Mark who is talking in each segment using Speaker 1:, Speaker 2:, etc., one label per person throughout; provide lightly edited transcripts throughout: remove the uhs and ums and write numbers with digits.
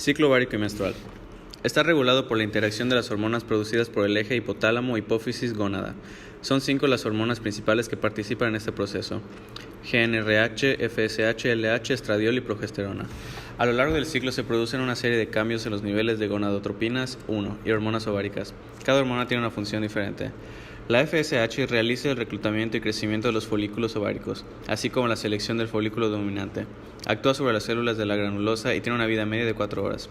Speaker 1: Ciclo ovárico y menstrual. Está regulado por la interacción de las hormonas producidas por el eje hipotálamo, hipófisis, gónada. Son 5 las hormonas principales que participan en este proceso: GnRH, FSH, LH, estradiol y progesterona. A lo largo del ciclo se producen una serie de cambios en los niveles de gonadotropinas 1 y hormonas ováricas. Cada hormona tiene una función diferente. La FSH realiza el reclutamiento y crecimiento de los folículos ováricos, así como la selección del folículo dominante. Actúa sobre las células de la granulosa y tiene una vida media de 4 horas.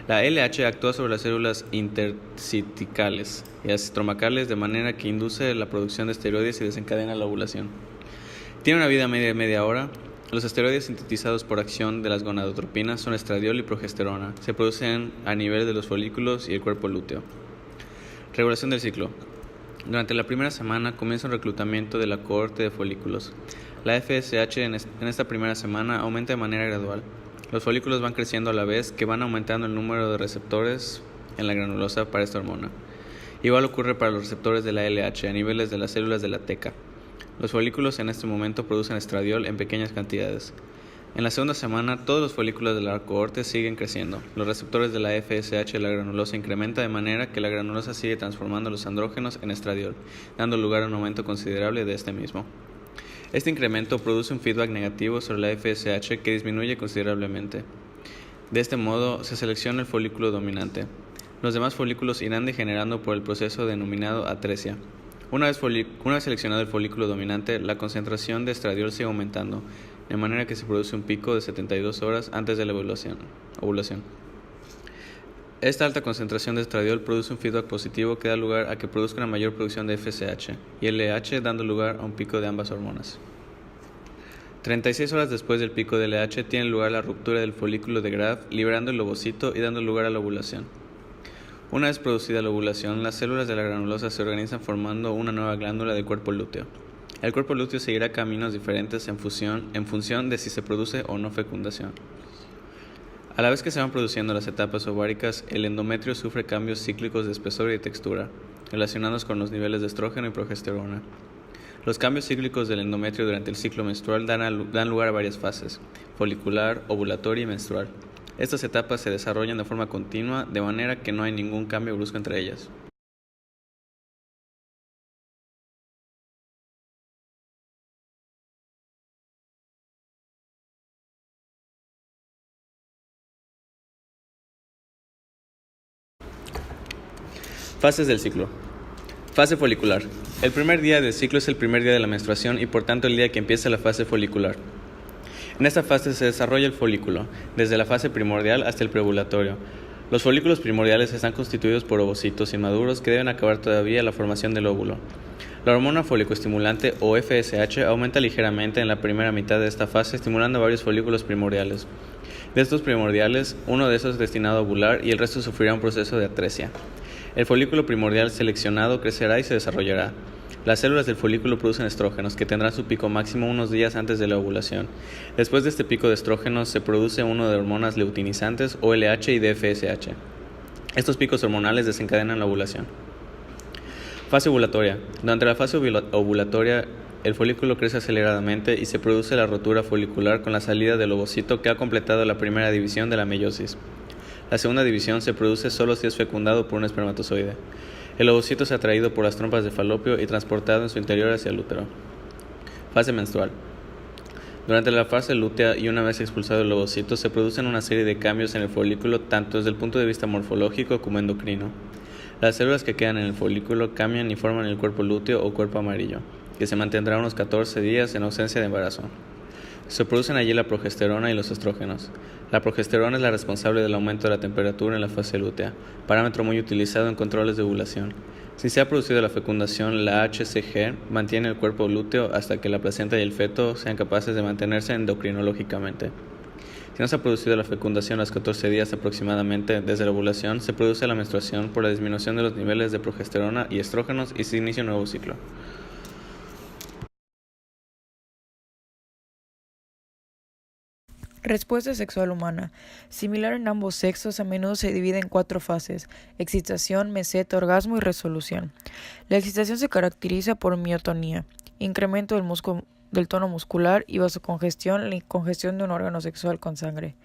Speaker 1: La LH actúa sobre las células interciticales y estromacales de manera que induce la producción de esteroides y desencadena la ovulación. Tiene una vida media de media hora. Los esteroides sintetizados por acción de las gonadotropinas son estradiol y progesterona. Se producen a nivel de los folículos y el cuerpo lúteo. Regulación del ciclo. Durante la primera semana comienza un reclutamiento de la cohorte de folículos. La FSH en esta primera semana aumenta de manera gradual. Los folículos van creciendo a la vez que van aumentando el número de receptores en la granulosa para esta hormona. Igual ocurre para los receptores de la LH a niveles de las células de la teca. Los folículos en este momento producen estradiol en pequeñas cantidades. En la segunda semana, todos los folículos de la cohorte siguen creciendo. Los receptores de la FSH de la granulosa incrementan de manera que la granulosa sigue transformando los andrógenos en estradiol, dando lugar a un aumento considerable de este mismo. Este incremento produce un feedback negativo sobre la FSH que disminuye considerablemente. De este modo, se selecciona el folículo dominante. Los demás folículos irán degenerando por el proceso denominado atresia. Una vez seleccionado el folículo dominante, la concentración de estradiol sigue aumentando, de manera que se produce un pico de 72 horas antes de la ovulación. Esta alta concentración de estradiol produce un feedback positivo que da lugar a que produzca una mayor producción de FSH y LH, dando lugar a un pico de ambas hormonas. 36 horas después del pico de LH tiene lugar la ruptura del folículo de Graf, liberando el ovocito y dando lugar a la ovulación. Una vez producida la ovulación, las células de la granulosa se organizan formando una nueva glándula del cuerpo lúteo. El cuerpo lúteo seguirá caminos diferentes en función de si se produce o no fecundación. A la vez que se van produciendo las etapas ováricas, el endometrio sufre cambios cíclicos de espesor y de textura, relacionados con los niveles de estrógeno y progesterona. Los cambios cíclicos del endometrio durante el ciclo menstrual dan lugar a varias fases: folicular, ovulatoria y menstrual. Estas etapas se desarrollan de forma continua, de manera que no hay ningún cambio brusco entre ellas. Fases del ciclo. Fase folicular. El primer día del ciclo es el primer día de la menstruación y por tanto el día que empieza la fase folicular. En esta fase se desarrolla el folículo, desde la fase primordial hasta el preovulatorio. Los folículos primordiales están constituidos por ovocitos inmaduros que deben acabar todavía la formación del óvulo. La hormona folicoestimulante o FSH aumenta ligeramente en la primera mitad de esta fase, estimulando varios folículos primordiales. De estos primordiales, uno de esos es destinado a ovular y el resto sufrirá un proceso de atresia. El folículo primordial seleccionado crecerá y se desarrollará. Las células del folículo producen estrógenos, que tendrán su pico máximo unos días antes de la ovulación. Después de este pico de estrógenos se produce uno de hormonas luteinizantes o LH y de FSH. Estos picos hormonales desencadenan la ovulación. Fase ovulatoria. Durante la fase ovulatoria, el folículo crece aceleradamente y se produce la rotura folicular con la salida del ovocito que ha completado la primera división de la meiosis. La segunda división se produce solo si es fecundado por un espermatozoide. El ovocito es atraído por las trompas de falopio y transportado en su interior hacia el útero. Fase menstrual. Durante la fase lútea y una vez expulsado el ovocito, se producen una serie de cambios en el folículo tanto desde el punto de vista morfológico como endocrino. Las células que quedan en el folículo cambian y forman el cuerpo lúteo o cuerpo amarillo, que se mantendrá unos 14 días en ausencia de embarazo. Se producen allí la progesterona y los estrógenos. La progesterona es la responsable del aumento de la temperatura en la fase lútea, parámetro muy utilizado en controles de ovulación. Si se ha producido la fecundación, la HCG mantiene el cuerpo lúteo hasta que la placenta y el feto sean capaces de mantenerse endocrinológicamente. Si no se ha producido la fecundación a los 14 días aproximadamente desde la ovulación, se produce la menstruación por la disminución de los niveles de progesterona y estrógenos y se inicia un nuevo ciclo.
Speaker 2: Respuesta sexual humana. Similar en ambos sexos, a menudo se divide en 4 fases: excitación, meseta, orgasmo y resolución. La excitación se caracteriza por miotonía, incremento del tono muscular y vasocongestión, la congestión de un órgano sexual con sangre.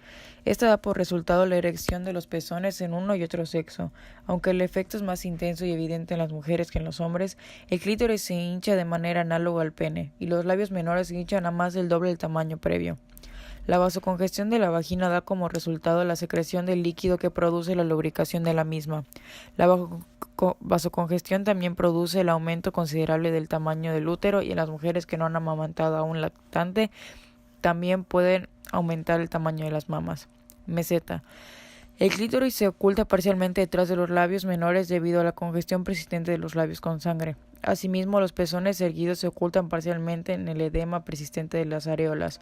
Speaker 2: Esta da por resultado la erección de los pezones en uno y otro sexo. Aunque el efecto es más intenso y evidente en las mujeres que en los hombres, el clítoris se hincha de manera análoga al pene y los labios menores se hinchan a más del doble del tamaño previo. La vasocongestión de la vagina da como resultado la secreción del líquido que produce la lubricación de la misma. La vasocongestión también produce el aumento considerable del tamaño del útero y en las mujeres que no han amamantado a un lactante también pueden aumentar el tamaño de las mamas. Meseta. El clítoris se oculta parcialmente detrás de los labios menores debido a la congestión persistente de los labios con sangre. Asimismo, los pezones erguidos se ocultan parcialmente en el edema persistente de las areolas.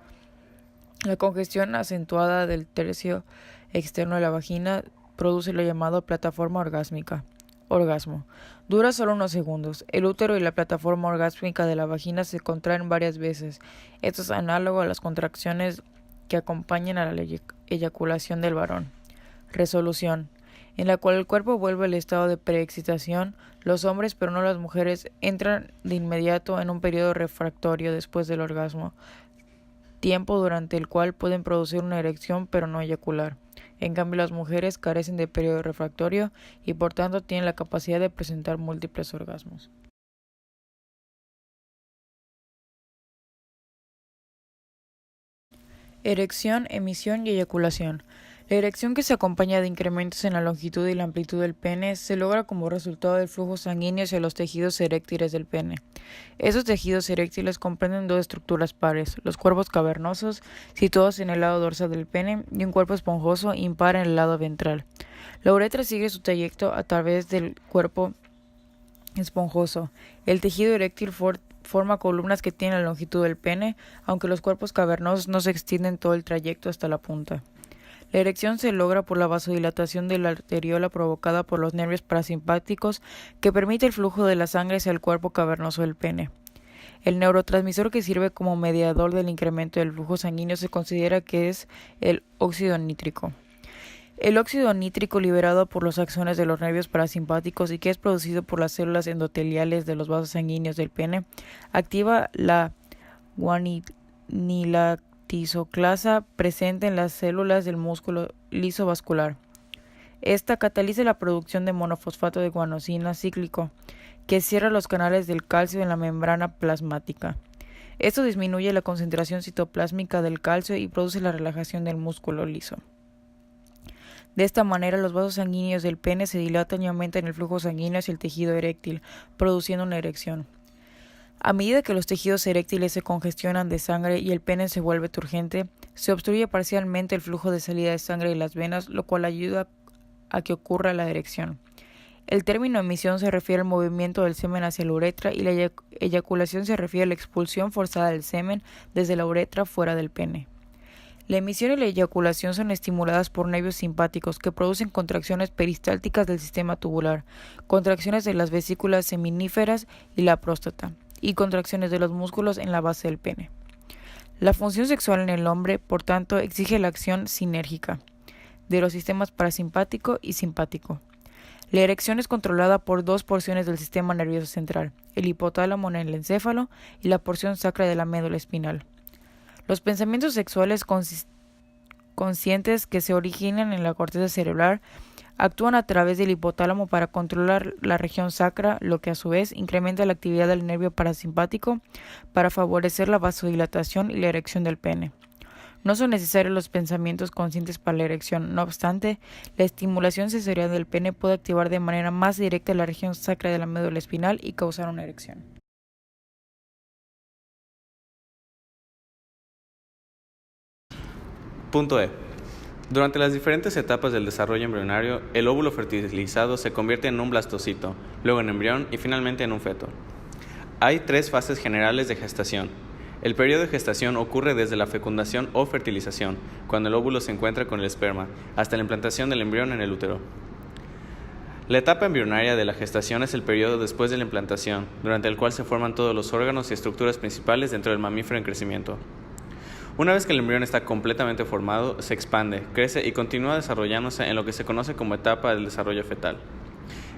Speaker 2: La congestión acentuada del tercio externo de la vagina produce lo llamado plataforma orgásmica. Orgasmo. Dura solo unos segundos. El útero y la plataforma orgásmica de la vagina se contraen varias veces. Esto es análogo a las contracciones que acompañan a la eyaculación del varón. Resolución. En la cual el cuerpo vuelve al estado de preexcitación, los hombres, pero no las mujeres, entran de inmediato en un periodo refractorio después del orgasmo, tiempo durante el cual pueden producir una erección pero no eyacular. En cambio, las mujeres carecen de periodo refractorio y por tanto tienen la capacidad de presentar múltiples orgasmos. Erección, emisión y eyaculación. La erección, que se acompaña de incrementos en la longitud y la amplitud del pene, se logra como resultado del flujo sanguíneo hacia los tejidos eréctiles del pene. Esos tejidos eréctiles comprenden dos estructuras pares: los cuerpos cavernosos, situados en el lado dorsal del pene, y un cuerpo esponjoso impar en el lado ventral. La uretra sigue su trayecto a través del cuerpo esponjoso. El tejido eréctil forma columnas que tienen la longitud del pene, aunque los cuerpos cavernosos no se extienden todo el trayecto hasta la punta. La erección se logra por la vasodilatación de la arteriola provocada por los nervios parasimpáticos, que permite el flujo de la sangre hacia el cuerpo cavernoso del pene. El neurotransmisor que sirve como mediador del incremento del flujo sanguíneo se considera que es el óxido nítrico. El óxido nítrico, liberado por los axones de los nervios parasimpáticos y que es producido por las células endoteliales de los vasos sanguíneos del pene, activa la guanilactisoclasa presente en las células del músculo liso vascular. Esta cataliza la producción de monofosfato de guanosina cíclico, que cierra los canales del calcio en la membrana plasmática. Esto disminuye la concentración citoplásmica del calcio y produce la relajación del músculo liso. De esta manera, los vasos sanguíneos del pene se dilatan y aumentan el flujo sanguíneo hacia el tejido eréctil, produciendo una erección. A medida que los tejidos eréctiles se congestionan de sangre y el pene se vuelve turgente, se obstruye parcialmente el flujo de salida de sangre de las venas, lo cual ayuda a que ocurra la erección. El término emisión se refiere al movimiento del semen hacia la uretra y la eyaculación se refiere a la expulsión forzada del semen desde la uretra fuera del pene. La emisión y la eyaculación son estimuladas por nervios simpáticos que producen contracciones peristálticas del sistema tubular, contracciones de las vesículas seminíferas y la próstata, y contracciones de los músculos en la base del pene. La función sexual en el hombre, por tanto, exige la acción sinérgica de los sistemas parasimpático y simpático. La erección es controlada por dos porciones del sistema nervioso central, el hipotálamo en el encéfalo y la porción sacra de la médula espinal. Los pensamientos sexuales conscientes que se originan en la corteza cerebral actúan a través del hipotálamo para controlar la región sacra, lo que a su vez incrementa la actividad del nervio parasimpático para favorecer la vasodilatación y la erección del pene. No son necesarios los pensamientos conscientes para la erección. No obstante, la estimulación sensorial del pene puede activar de manera más directa la región sacra de la médula espinal y causar una erección.
Speaker 1: Punto E. Durante las diferentes etapas del desarrollo embrionario, el óvulo fertilizado se convierte en un blastocito, luego en embrión y finalmente en un feto. Hay tres fases generales de gestación. El periodo de gestación ocurre desde la fecundación o fertilización, cuando el óvulo se encuentra con el esperma, hasta la implantación del embrión en el útero. La etapa embrionaria de la gestación es el periodo después de la implantación, durante el cual se forman todos los órganos y estructuras principales dentro del mamífero en crecimiento. Una vez que el embrión está completamente formado, se expande, crece y continúa desarrollándose en lo que se conoce como etapa del desarrollo fetal.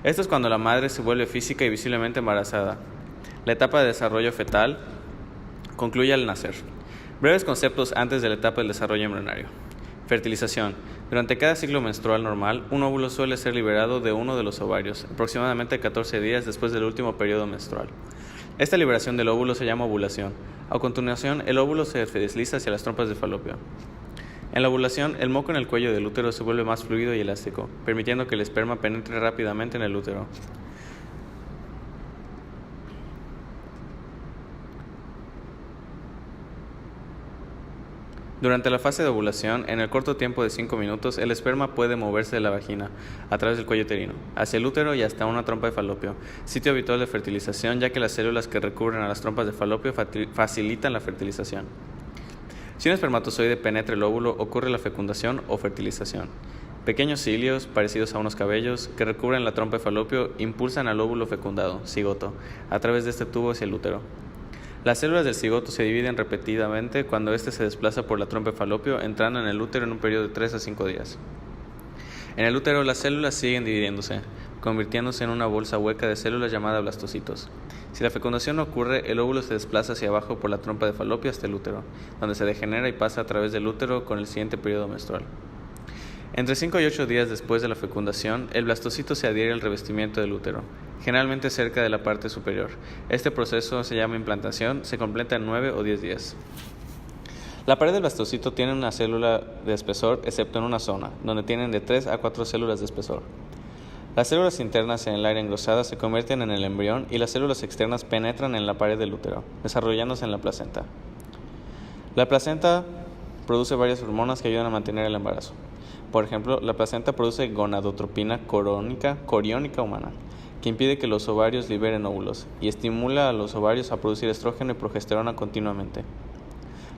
Speaker 1: Esto es cuando la madre se vuelve física y visiblemente embarazada. La etapa de desarrollo fetal concluye al nacer. Breves conceptos antes de la etapa del desarrollo embrionario. Fertilización. Durante cada ciclo menstrual normal, un óvulo suele ser liberado de uno de los ovarios, aproximadamente 14 días después del último periodo menstrual. Esta liberación del óvulo se llama ovulación. A continuación, el óvulo se desliza hacia las trompas de falopio. En la ovulación, el moco en el cuello del útero se vuelve más fluido y elástico, permitiendo que el esperma penetre rápidamente en el útero. Durante la fase de ovulación, en el corto tiempo de 5 minutos, el esperma puede moverse de la vagina, a través del cuello uterino, hacia el útero y hasta una trompa de falopio, sitio habitual de fertilización, ya que las células que recubren a las trompas de falopio facilitan la fertilización. Si un espermatozoide penetra el óvulo, ocurre la fecundación o fertilización. Pequeños cilios, parecidos a unos cabellos, que recubren la trompa de falopio, impulsan al óvulo fecundado, cigoto, a través de este tubo hacia el útero. Las células del cigoto se dividen repetidamente cuando éste se desplaza por la trompa de falopio, entrando en el útero en un periodo de 3 a 5 días. En el útero, las células siguen dividiéndose, convirtiéndose en una bolsa hueca de células llamada blastocitos. Si la fecundación no ocurre, el óvulo se desplaza hacia abajo por la trompa de falopio hasta el útero, donde se degenera y pasa a través del útero con el siguiente periodo menstrual. Entre 5 y 8 días después de la fecundación, el blastocito se adhiere al revestimiento del útero, generalmente cerca de la parte superior. Este proceso se llama implantación, se completa en 9 o 10 días. La pared del blastocito tiene una célula de espesor, excepto en una zona, donde tienen de 3 a 4 células de espesor. Las células internas en el área engrosada se convierten en el embrión y las células externas penetran en la pared del útero, desarrollándose en la placenta. La placenta produce varias hormonas que ayudan a mantener el embarazo. Por ejemplo, la placenta produce gonadotropina coriónica humana, que impide que los ovarios liberen óvulos, y estimula a los ovarios a producir estrógeno y progesterona continuamente.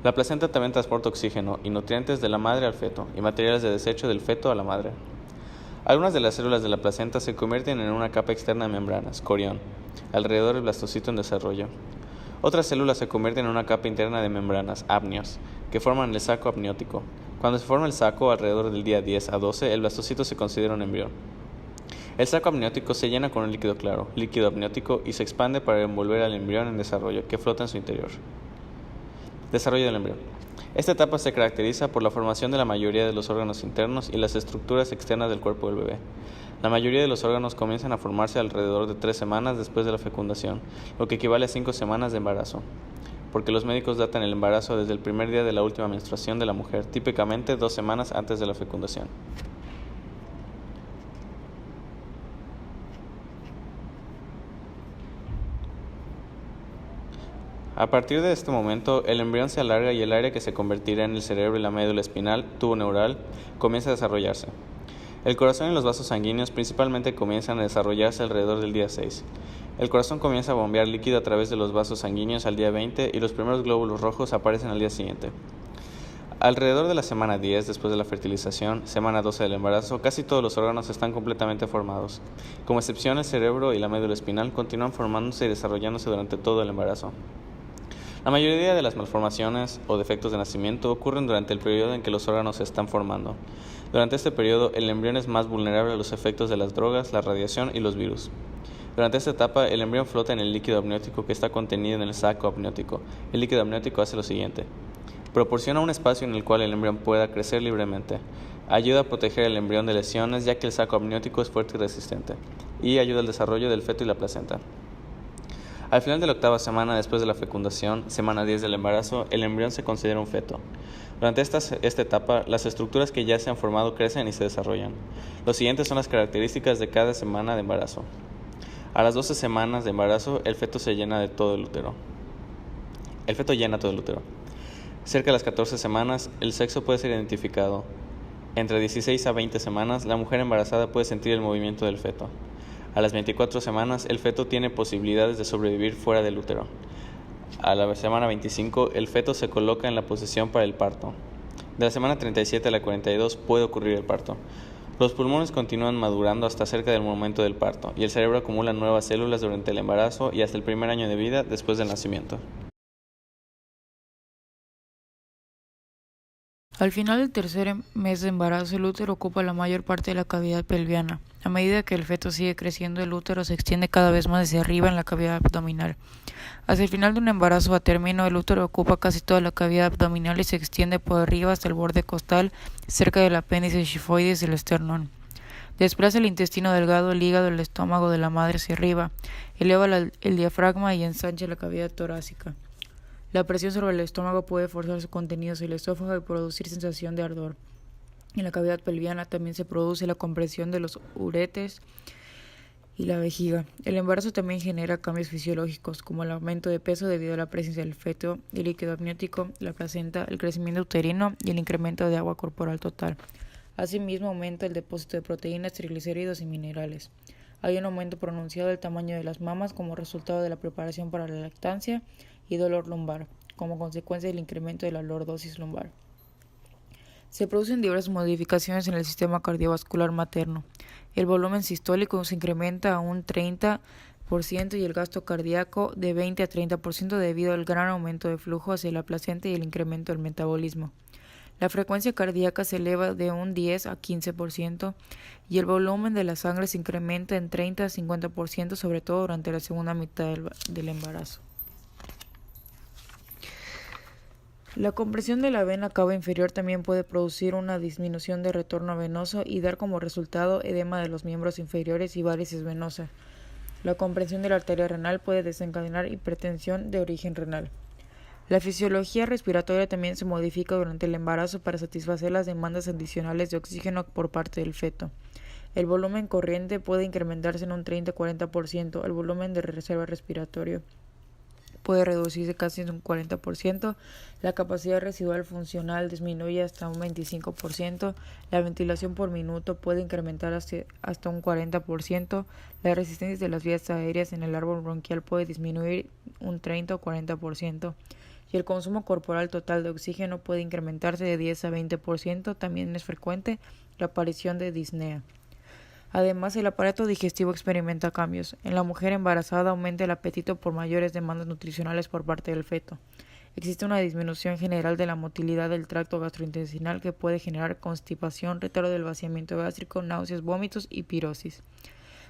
Speaker 1: La placenta también transporta oxígeno y nutrientes de la madre al feto, y materiales de desecho del feto a la madre. Algunas de las células de la placenta se convierten en una capa externa de membranas, corión, alrededor del blastocito en desarrollo. Otras células se convierten en una capa interna de membranas, amnios, que forman el saco amniótico. Cuando se forma el saco alrededor del día 10 a 12, el blastocito se considera un embrión. El saco amniótico se llena con un líquido claro, líquido amniótico, y se expande para envolver al embrión en desarrollo, que flota en su interior. Desarrollo del embrión. Esta etapa se caracteriza por la formación de la mayoría de los órganos internos y las estructuras externas del cuerpo del bebé. La mayoría de los órganos comienzan a formarse alrededor de 3 semanas después de la fecundación, lo que equivale a 5 semanas de embarazo, porque los médicos datan el embarazo desde el primer día de la última menstruación de la mujer, típicamente 2 semanas antes de la fecundación. A partir de este momento, el embrión se alarga y el área que se convertirá en el cerebro y la médula espinal, tubo neural, comienza a desarrollarse. El corazón y los vasos sanguíneos principalmente comienzan a desarrollarse alrededor del día 6. El corazón comienza a bombear líquido a través de los vasos sanguíneos al día 20 y los primeros glóbulos rojos aparecen al día siguiente. Alrededor de la semana 10, después de la fertilización, semana 12 del embarazo, casi todos los órganos están completamente formados. Como excepción, el cerebro y la médula espinal continúan formándose y desarrollándose durante todo el embarazo. La mayoría de las malformaciones o defectos de nacimiento ocurren durante el periodo en que los órganos se están formando. Durante este periodo, el embrión es más vulnerable a los efectos de las drogas, la radiación y los virus. Durante esta etapa, el embrión flota en el líquido amniótico que está contenido en el saco amniótico. El líquido amniótico hace lo siguiente: proporciona un espacio en el cual el embrión pueda crecer libremente. Ayuda a proteger el embrión de lesiones, ya que el saco amniótico es fuerte y resistente. Y ayuda al desarrollo del feto y la placenta. Al final de la 8ª semana después de la fecundación, semana 10 del embarazo, el embrión se considera un feto. Durante esta etapa, las estructuras que ya se han formado crecen y se desarrollan. Los siguientes son las características de cada semana de embarazo. A las 12 semanas de embarazo, el feto llena todo el útero. Cerca de las 14 semanas, el sexo puede ser identificado. Entre 16 a 20 semanas, la mujer embarazada puede sentir el movimiento del feto. A las 24 semanas, el feto tiene posibilidades de sobrevivir fuera del útero. A la semana 25, el feto se coloca en la posición para el parto. De la semana 37 a la 42 puede ocurrir el parto. Los pulmones continúan madurando hasta cerca del momento del parto, y el cerebro acumula nuevas células durante el embarazo y hasta el primer año de vida después del nacimiento.
Speaker 2: Al final del tercer mes de embarazo, el útero ocupa la mayor parte de la cavidad pelviana. A medida que el feto sigue creciendo, el útero se extiende cada vez más hacia arriba en la cavidad abdominal. Hacia el final de un embarazo a término, el útero ocupa casi toda la cavidad abdominal y se extiende por arriba hasta el borde costal, cerca del apéndice xifoides del esternón. Desplaza el intestino delgado, el hígado, el estómago de la madre hacia arriba, eleva el diafragma y ensancha la cavidad torácica. La presión sobre el estómago puede forzar su contenido hacia el esófago y producir sensación de ardor. En la cavidad pelviana también se produce la compresión de los uretes y la vejiga. El embarazo también genera cambios fisiológicos, como el aumento de peso debido a la presencia del feto, el líquido amniótico, la placenta, el crecimiento uterino y el incremento de agua corporal total. Asimismo, aumenta el depósito de proteínas, triglicéridos y minerales. Hay un aumento pronunciado del tamaño de las mamas como resultado de la preparación para la lactancia y dolor lumbar, como consecuencia del incremento de la lordosis lumbar. Se producen diversas modificaciones en el sistema cardiovascular materno. El volumen sistólico se incrementa a un 30% y el gasto cardíaco de 20 a 30% debido al gran aumento de flujo hacia la placenta y el incremento del metabolismo. La frecuencia cardíaca se eleva de un 10 a 15% y el volumen de la sangre se incrementa en 30 a 50%, sobre todo durante la segunda mitad del embarazo. La compresión de la vena cava inferior también puede producir una disminución de retorno venoso y dar como resultado edema de los miembros inferiores y varices venosas. La compresión de la arteria renal puede desencadenar hipertensión de origen renal. La fisiología respiratoria también se modifica durante el embarazo para satisfacer las demandas adicionales de oxígeno por parte del feto. El volumen corriente puede incrementarse en un 30-40%, el volumen de reserva respiratorio puede reducirse casi en un 40%, la capacidad residual funcional disminuye hasta un 25%, la ventilación por minuto puede incrementar hasta un 40%, la resistencia de las vías aéreas en el árbol bronquial puede disminuir un 30 o 40%, y el consumo corporal total de oxígeno puede incrementarse de 10 a 20%, también es frecuente la aparición de disnea. Además, el aparato digestivo experimenta cambios. En la mujer embarazada aumenta el apetito por mayores demandas nutricionales por parte del feto. Existe una disminución general de la motilidad del tracto gastrointestinal que puede generar constipación, retardo del vaciamiento gástrico, náuseas, vómitos y pirosis.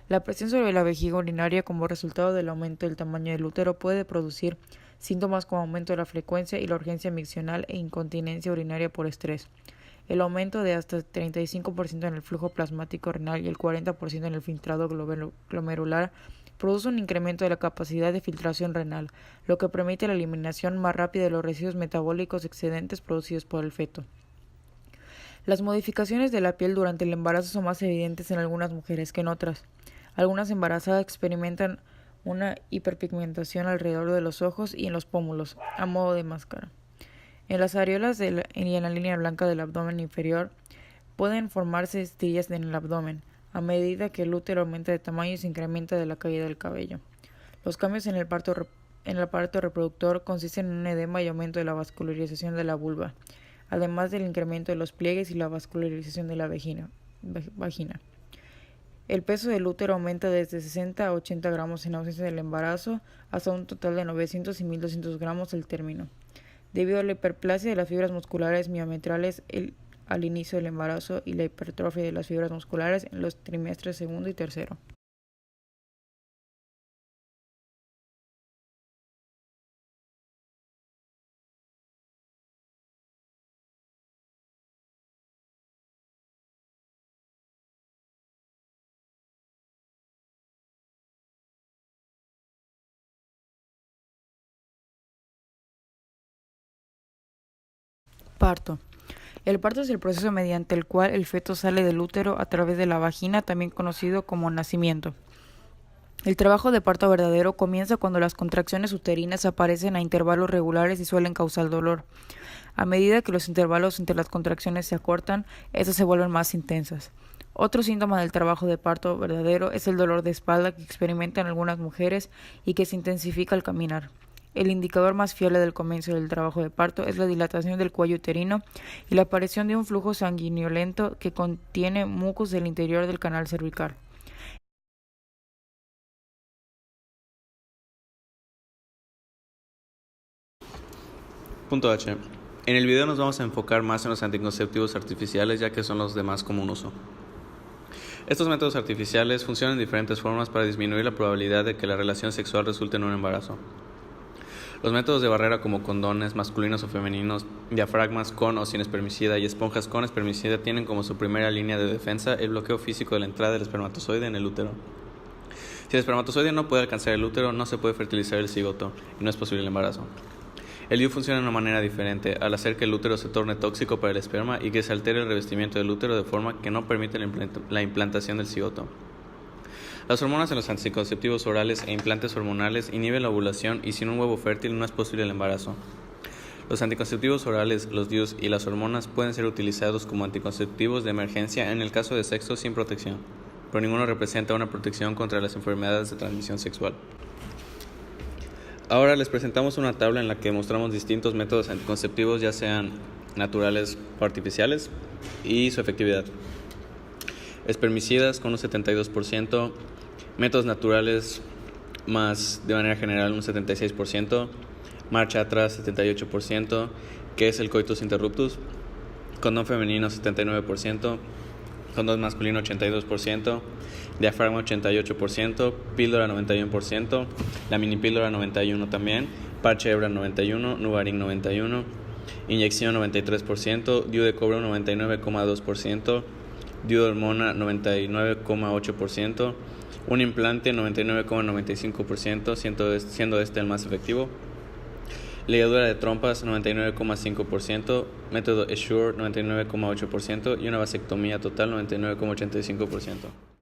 Speaker 2: La presión sobre la vejiga urinaria como resultado del aumento del tamaño del útero puede producir síntomas como aumento de la frecuencia y la urgencia miccional e incontinencia urinaria por estrés. El aumento de hasta 35% en el flujo plasmático renal y el 40% en el filtrado glomerular produce un incremento de la capacidad de filtración renal, lo que permite la eliminación más rápida de los residuos metabólicos excedentes producidos por el feto. Las modificaciones de la piel durante el embarazo son más evidentes en algunas mujeres que en otras. Algunas embarazadas experimentan una hiperpigmentación alrededor de los ojos y en los pómulos, a modo de máscara. En las areolas y en la línea blanca del abdomen inferior pueden formarse estrías en el abdomen, a medida que el útero aumenta de tamaño y se incrementa de la caída del cabello. Los cambios en el aparato reproductor consisten en un edema y aumento de la vascularización de la vulva, además del incremento de los pliegues y la vascularización de la vagina. El peso del útero aumenta desde 60 a 80 gramos en ausencia del embarazo hasta un total de 900 y 1200 gramos al término, debido a la hiperplasia de las fibras musculares miometrales al inicio del embarazo y la hipertrofia de las fibras musculares en los trimestres segundo y tercero. Parto. El parto es el proceso mediante el cual el feto sale del útero a través de la vagina, también conocido como nacimiento. El trabajo de parto verdadero comienza cuando las contracciones uterinas aparecen a intervalos regulares y suelen causar dolor. A medida que los intervalos entre las contracciones se acortan, estas se vuelven más intensas. Otro síntoma del trabajo de parto verdadero es el dolor de espalda que experimentan algunas mujeres y que se intensifica al caminar. El indicador más fiable del comienzo del trabajo de parto es la dilatación del cuello uterino y la aparición de un flujo sanguinolento que contiene mucus del interior del canal cervical.
Speaker 1: Punto H. En el video nos vamos a enfocar más en los anticonceptivos artificiales, ya que son los de más común uso. Estos métodos artificiales funcionan de diferentes formas para disminuir la probabilidad de que la relación sexual resulte en un embarazo. Los métodos de barrera como condones, masculinos o femeninos, diafragmas con o sin espermicida y esponjas con espermicida tienen como su primera línea de defensa el bloqueo físico de la entrada del espermatozoide en el útero. Si el espermatozoide no puede alcanzar el útero, no se puede fertilizar el cigoto y no es posible el embarazo. El DIU funciona de una manera diferente, al hacer que el útero se torne tóxico para el esperma y que se altere el revestimiento del útero de forma que no permite la implantación del cigoto. Las hormonas en los anticonceptivos orales e implantes hormonales inhiben la ovulación y sin un huevo fértil no es posible el embarazo. Los anticonceptivos orales, los DIUs y las hormonas pueden ser utilizados como anticonceptivos de emergencia en el caso de sexo sin protección, pero ninguno representa una protección contra las enfermedades de transmisión sexual. Ahora les presentamos una tabla en la que mostramos distintos métodos anticonceptivos, ya sean naturales o artificiales, y su efectividad. Espermicidas con un 72%, métodos naturales más de manera general un 76%, marcha atrás 78%, que es el coitus interruptus, condón femenino 79%, condón masculino 82%, diafragma 88%, píldora 91%, la mini píldora 91% también, parche hebra 91%, Nuvaring 91%, inyección 93%, DIU de cobre 99,2%, DIU de hormona 99,8%, un implante 99,95%, siendo este el más efectivo, ligadura de trompas 99,5%, método Essure 99,8% y una vasectomía total 99,85%.